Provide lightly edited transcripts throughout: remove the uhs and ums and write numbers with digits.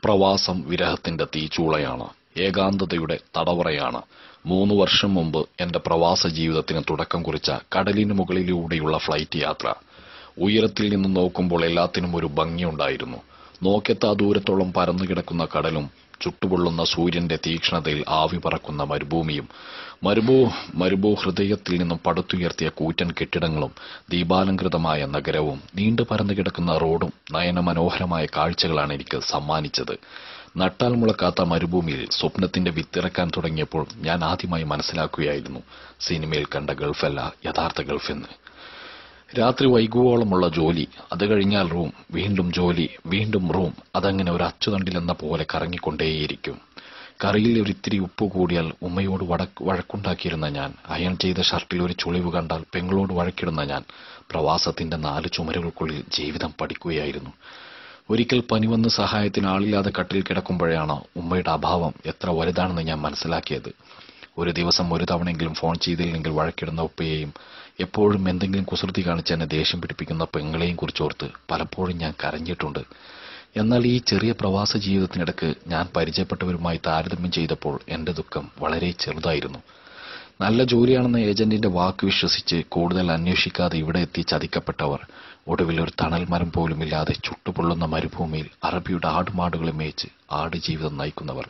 പ്രവാസം വിരഹത്തിന്റെ തീച്ചൂളയാണ്. ഏകാന്തതയുടെ തടവറയാണ്. 3 വർഷം മുമ്പ് എന്റെ പ്രവാസ ജീവിതത്തിന് തുടക്കം കുറിച്ച കടലിന് മുകളിലൂടെയുള്ള ഫ്ലൈറ്റ് യാത്ര. ഉയരത്തിൽ നിന്ന് നോക്കുമ്പോൾ എല്ലാത്തിനും ഒരു ഭംഗിയുണ്ടായിരുന്നു. നോക്കെത്താ ദൂരത്തോളം പരന്നുകിടക്കുന്ന കടലും ചുട്ടുപൊള്ളുന്ന സൂര്യന്റെ തീക്ഷ്ണതയിൽ ആവി പറക്കുന്ന മരുഭൂമിയും, മരുഭൂ ഹൃദയത്തിൽ നിന്നും പടുത്തുയർത്തിയ കൂറ്റൻ കെട്ടിടങ്ങളും, ദീപാലംകൃതമായ നഗരവും, നീണ്ടു പരന്നുകിടക്കുന്ന റോഡും നയനമനോഹരമായ കാഴ്ചകളാണ് എനിക്ക് സമ്മാനിച്ചത്. നട്ടാൽ മുളക്കാത്ത മരുഭൂമിയിൽ സ്വപ്നത്തിന്റെ വിത്തിറക്കാൻ തുടങ്ങിയപ്പോൾ ഞാൻ ആദ്യമായി മനസ്സിലാക്കുകയായിരുന്നു, സിനിമയിൽ കണ്ട ഗൾഫല്ല യഥാർത്ഥ ഗൾഫെന്ന്. രാത്രി വൈകുവോളമുള്ള ജോലി, അത് കഴിഞ്ഞാൽ റൂം, വീണ്ടും ജോലി, വീണ്ടും റൂം. അതങ്ങനെ ഒരു അച്ചുതണ്ടിലെന്ന പോലെ കറങ്ങിക്കൊണ്ടേയിരിക്കും. കറിയിൽ ഒരിത്തിരി ഉപ്പ് കൂടിയാൽ ഉമ്മയോട് വഴക്കുണ്ടാക്കിയിരുന്ന ഞാൻ, അയൺ ചെയ്ത ഷർട്ടിൽ ഒരു ചുളിവ് കണ്ടാൽ പെങ്ങളോട് വഴക്കിടുന്ന ഞാൻ, പ്രവാസത്തിന്റെ 4 ചുമരുകൾക്കുള്ളിൽ ജീവിതം പഠിക്കുകയായിരുന്നു. ഒരിക്കൽ പനി വന്ന് സഹായത്തിന് ആളില്ലാതെ കട്ടിൽ കിടക്കുമ്പോഴാണ് ഉമ്മയുടെ അഭാവം എത്ര വലുതാണെന്ന് ഞാൻ മനസ്സിലാക്കിയത്. ഒരു ദിവസം ഒരു തവണയെങ്കിലും ഫോൺ ചെയ്തില്ലെങ്കിൽ വഴക്കിടുന്ന ഉപ്പയെയും, എപ്പോഴും എന്തെങ്കിലും കുസൃതി കാണിച്ച് എന്നെ ദേഷ്യം പിടിപ്പിക്കുന്ന പെങ്ങളെയും കുറിച്ചോർത്ത് പലപ്പോഴും ഞാൻ കരഞ്ഞിട്ടുണ്ട്. എന്നാൽ ഈ ചെറിയ പ്രവാസ ജീവിതത്തിനിടക്ക് ഞാൻ പരിചയപ്പെട്ടവരുമായി താരതമ്യം ചെയ്തപ്പോൾ എന്റെ ദുഃഖം വളരെ ചെറുതായിരുന്നു. നല്ല ജോലിയാണെന്ന ഏജന്റിന്റെ വാക്ക് വിശ്വസിച്ച് കൂടുതൽ അന്വേഷിക്കാതെ ഇവിടെ എത്തി ചതിക്കപ്പെട്ടവർ, ഒടുവിൽ ഒരു തണൽ മരം പോലുമില്ലാതെ ചുട്ടുപൊള്ളുന്ന മരുഭൂമിയിൽ അറബിയുടെ ആടുമാടുകളെ മേയിച്ച് ആടുജീവിതം നയിക്കുന്നവർ.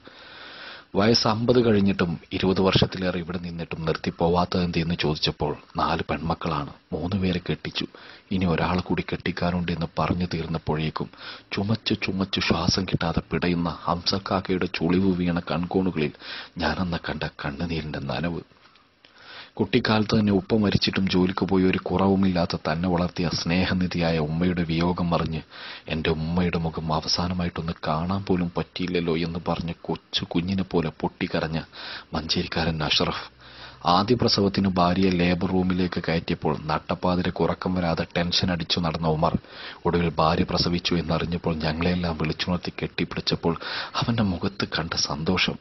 വയസ്സ് 50 കഴിഞ്ഞിട്ടും 20 വർഷത്തിലേറെ ഇവിടെ നിന്നിട്ടും നിർത്തിപ്പോവാത്തതെന്തെന്ന് ചോദിച്ചപ്പോൾ 4 പെൺമക്കളാണ്, 3 പേരെ കെട്ടിച്ചു, ഇനി ഒരാളെ കൂടി കെട്ടിക്കാനുണ്ട് എന്ന് പറഞ്ഞു തീർന്നപ്പോഴേക്കും ചുമച്ചു ശ്വാസം കിട്ടാതെ പിടയുന്ന ഹംസക്കാക്കയുടെ ചുളിവ് വീണ കൺകോണുകളിൽ ഞാനന്ന് കണ്ട കണ്ണുനീരിന്റെ നനവ്. കുട്ടിക്കാലത്ത് തന്നെ ഉപ്പ മരിച്ചിട്ടും ജോലിക്ക് പോയി ഒരു കുറവുമില്ലാത്ത തന്നെ വളർത്തിയ സ്നേഹനിധിയായ ഉമ്മയുടെ വിയോഗം അറിഞ്ഞ് എന്റെ ഉമ്മയുടെ മുഖം അവസാനമായിട്ടൊന്ന് കാണാൻ പോലും പറ്റിയില്ലല്ലോ എന്ന് പറഞ്ഞ് കൊച്ചു കുഞ്ഞിനെ പോലെ പൊട്ടിക്കരഞ്ഞ മഞ്ചേരിക്കാരൻ അഷ്റഫ്. ആദ്യ പ്രസവത്തിന് ഭാര്യയെ ലേബർ റൂമിലേക്ക് കയറ്റിയപ്പോൾ നട്ടപ്പാതിരക്ക് ഉറക്കം വരാതെ ടെൻഷൻ അടിച്ചു നടന്ന ഉമർ, ഒടുവിൽ ഭാര്യ പ്രസവിച്ചു എന്നറിഞ്ഞപ്പോൾ ഞങ്ങളെല്ലാം വിളിച്ചുണർത്തി കെട്ടിപ്പിടിച്ചപ്പോൾ അവന്റെ മുഖത്ത് കണ്ട സന്തോഷം.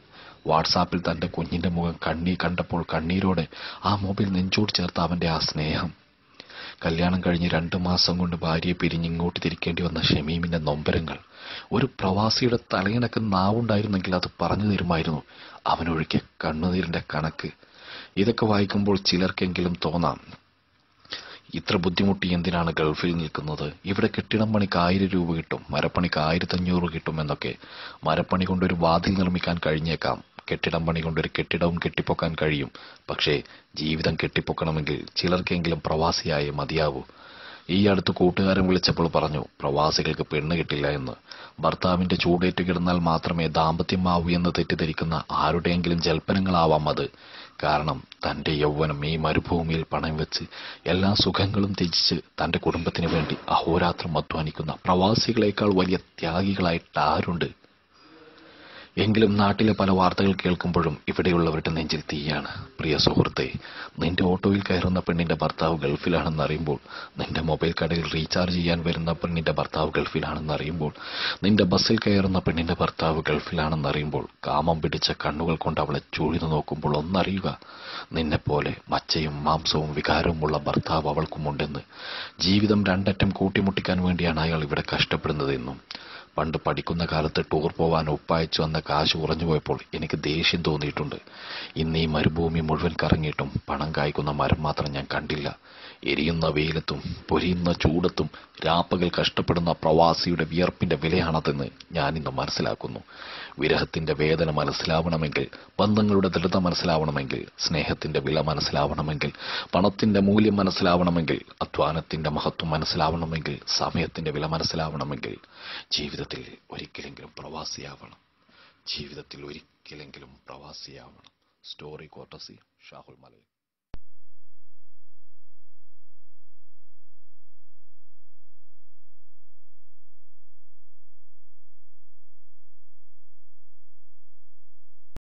വാട്സാപ്പിൽ തന്റെ കുഞ്ഞിന്റെ മുഖം കണ്ടപ്പോൾ കണ്ണീരോടെ ആ മൊബൈൽ നെഞ്ചോട് ചേർത്ത അവന്റെ ആ സ്നേഹം. കല്യാണം കഴിഞ്ഞ് 2 മാസം കൊണ്ട് ഭാര്യയെ പിരിഞ്ഞ് ഇങ്ങോട്ട് തിരിക്കേണ്ടി വന്ന ഷമീമിന്റെ നൊമ്പരങ്ങൾ. ഒരു പ്രവാസിയുടെ തലയിണക്ക് നാവുണ്ടായിരുന്നെങ്കിൽ അത് പറഞ്ഞു തരുമായിരുന്നു അവനൊഴുക്കിയ കണ്ണുനീരിന്റെ കണക്ക്. ഇതൊക്കെ വായിക്കുമ്പോൾ ചിലർക്കെങ്കിലും തോന്നാം, ഇത്ര ബുദ്ധിമുട്ടി എന്തിനാണ് ഗൾഫിൽ നിൽക്കുന്നത്? ഇവിടെ കെട്ടിടം പണിക്ക് 1000 രൂപ കിട്ടും, മരപ്പണിക്ക് 1500 കിട്ടും എന്നൊക്കെ. മരപ്പണി കൊണ്ടൊരു വാതിൽ നിർമ്മിക്കാൻ കഴിഞ്ഞേക്കാം, കെട്ടിടം പണി കൊണ്ടൊരു കെട്ടിടവും കെട്ടിപ്പൊക്കാൻ കഴിയും. പക്ഷേ ജീവിതം കെട്ടിപ്പൊക്കണമെങ്കിൽ ചിലർക്കെങ്കിലും പ്രവാസിയായേ മതിയാവൂ. ഈ അടുത്ത് കൂട്ടുകാരൻ വിളിച്ചപ്പോൾ പറഞ്ഞു, പ്രവാസികൾക്ക് പെണ്ണ് കിട്ടില്ല എന്ന്. ഭർത്താവിന്റെ ചൂടേറ്റ് കിടന്നാൽ മാത്രമേ ദാമ്പത്യമാവൂ എന്ന് തെറ്റിദ്ധരിക്കുന്ന ആരുടെയെങ്കിലും ജൽപ്പനങ്ങളാവാം അത്. കാരണം തന്റെ യൗവനം ഈ മരുഭൂമിയിൽ പണയം വെച്ച് എല്ലാ സുഖങ്ങളും ത്യജിച്ച് തന്റെ കുടുംബത്തിന് വേണ്ടി അഹോരാത്രം അധ്വാനിക്കുന്ന പ്രവാസികളെക്കാൾ വലിയ ത്യാഗികളായിട്ട് ആരുണ്ട്? എങ്കിലും നാട്ടിലെ പല വാർത്തകൾ കേൾക്കുമ്പോഴും ഇവിടെയുള്ളവരുടെ നെഞ്ചിൽ തീയാണ്. പ്രിയ സുഹൃത്തെ, നിന്റെ ഓട്ടോയിൽ കയറുന്ന പെണ്ണിന്റെ ഭർത്താവ് ഗൾഫിലാണെന്ന് അറിയുമ്പോൾ, നിന്റെ മൊബൈൽ കടയിൽ റീചാർജ് ചെയ്യാൻ വരുന്ന പെണ്ണിന്റെ ഭർത്താവ് ഗൾഫിലാണെന്ന് അറിയുമ്പോൾ, നിന്റെ ബസ്സിൽ കയറുന്ന പെണ്ണിന്റെ ഭർത്താവ് ഗൾഫിലാണെന്ന് അറിയുമ്പോൾ, കാമം പിടിച്ച കണ്ണുകൾ കൊണ്ട് അവളെ ചൂഴ്ന്നു നോക്കുമ്പോൾ ഒന്നറിയുക, നിന്നെപ്പോലെ മച്ചയും മാംസവും വികാരവുമുള്ള ഭർത്താവ് അവൾക്കുമുണ്ടെന്ന്. ജീവിതം 2 അറ്റം കൂട്ടിമുട്ടിക്കാൻ വേണ്ടിയാണ് അയാൾ ഇവിടെ കഷ്ടപ്പെടുന്നതെന്നും. പണ്ട് പഠിക്കുന്ന കാലത്ത് ടൂർ പോവാൻ ഉപ്പയച്ചു വന്ന കാശ് കുറഞ്ഞുപോയപ്പോൾ എനിക്ക് ദേഷ്യം തോന്നിയിട്ടുണ്ട്. ഇന്ന് ഈ മരുഭൂമി മുഴുവൻ കറങ്ങിയിട്ടും പണം കായ്ക്കുന്ന മരം മാത്രം ഞാൻ കണ്ടില്ല. എരിയുന്ന വെയിലത്തും പൊരിയുന്ന ചൂടത്തും രാപ്പകൽ കഷ്ടപ്പെടുന്ന പ്രവാസിയുടെ വിയർപ്പിന്റെ വിലയാണതെന്ന് ഞാനിന്ന് മനസ്സിലാക്കുന്നു. വിരഹത്തിന്റെ വേദന മനസ്സിലാവണമെങ്കിൽ, ബന്ധങ്ങളുടെ ദൃഢത മനസ്സിലാവണമെങ്കിൽ, സ്നേഹത്തിന്റെ വില മനസ്സിലാവണമെങ്കിൽ, പണത്തിന്റെ മൂല്യം മനസ്സിലാവണമെങ്കിൽ, അധ്വാനത്തിന്റെ മഹത്വം മനസ്സിലാവണമെങ്കിൽ, സമയത്തിന്റെ വില മനസ്സിലാവണമെങ്കിൽ ജീവിതത്തിൽ ഒരിക്കലെങ്കിലും പ്രവാസിയാവണം. ജീവിതത്തിൽ ഒരിക്കലെങ്കിലും പ്രവാസിയാവണം. സ്റ്റോറി കോർട്ടസി ഷാഹുൽ മലയിൽ.